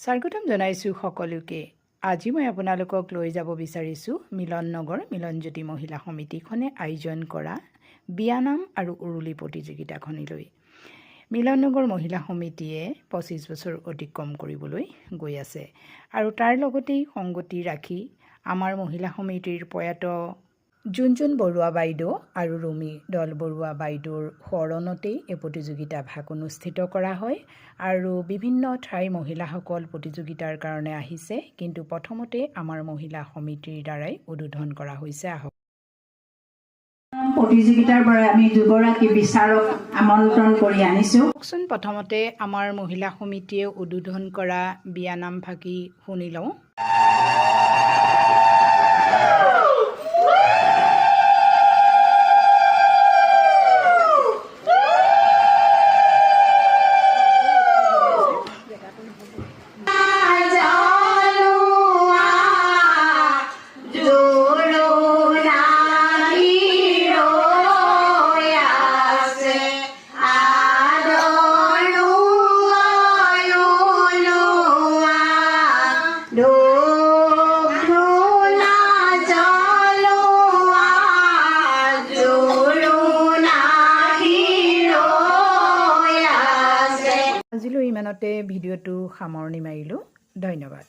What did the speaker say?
স্বাগতম জনাইছোঁ সকলোকে। আজি মই আপোনালোকক লৈ যাব বিচাৰিছোঁ মিলন নগৰ মিলনজ্যোতি মহিলা সমিতিখনে আয়োজন কৰা বিয়ানাম আৰু উৰুলি প্ৰতিযোগিতাখনলৈ। মিলন নগৰ মহিলা সমিতিয়ে 25 বছৰ অতিক্ৰম কৰিবলৈ গৈ আছে আৰু তাৰ লগতেই সংগতি ৰাখি আমাৰ মহিলা সমিতিৰ প্ৰয়াত জুনজুন বৰুৱা বাইদেউ আৰু ৰুমি দল বৰুৱা বাইদেউৰ শৰণতেই এই প্ৰতিযোগিতা ভাগ অনুষ্ঠিত কৰা হয় আৰু বিভিন্ন ঠাইৰ মহিলাসকল প্ৰতিযোগিতাৰ কাৰণে আহিছে, কিন্তু প্ৰথমতে আমাৰ মহিলা সমিতিৰ দ্বাৰাই উদ্বোধন কৰা হৈছে। প্ৰতিযোগিতাৰ পৰা আমি দুগৰাকী বিচাৰক আমন্ত্ৰণ কৰি আনিছোঁ। প্ৰথমতে আমাৰ মহিলা সমিতিয়ে উদ্বোধন কৰা বিয়ানাম ভাগি শুনি লওঁ। আজিলৈ ইমানতে ভিডিঅ'টো সামৰণি মাৰিলোঁ। ধন্যবাদ।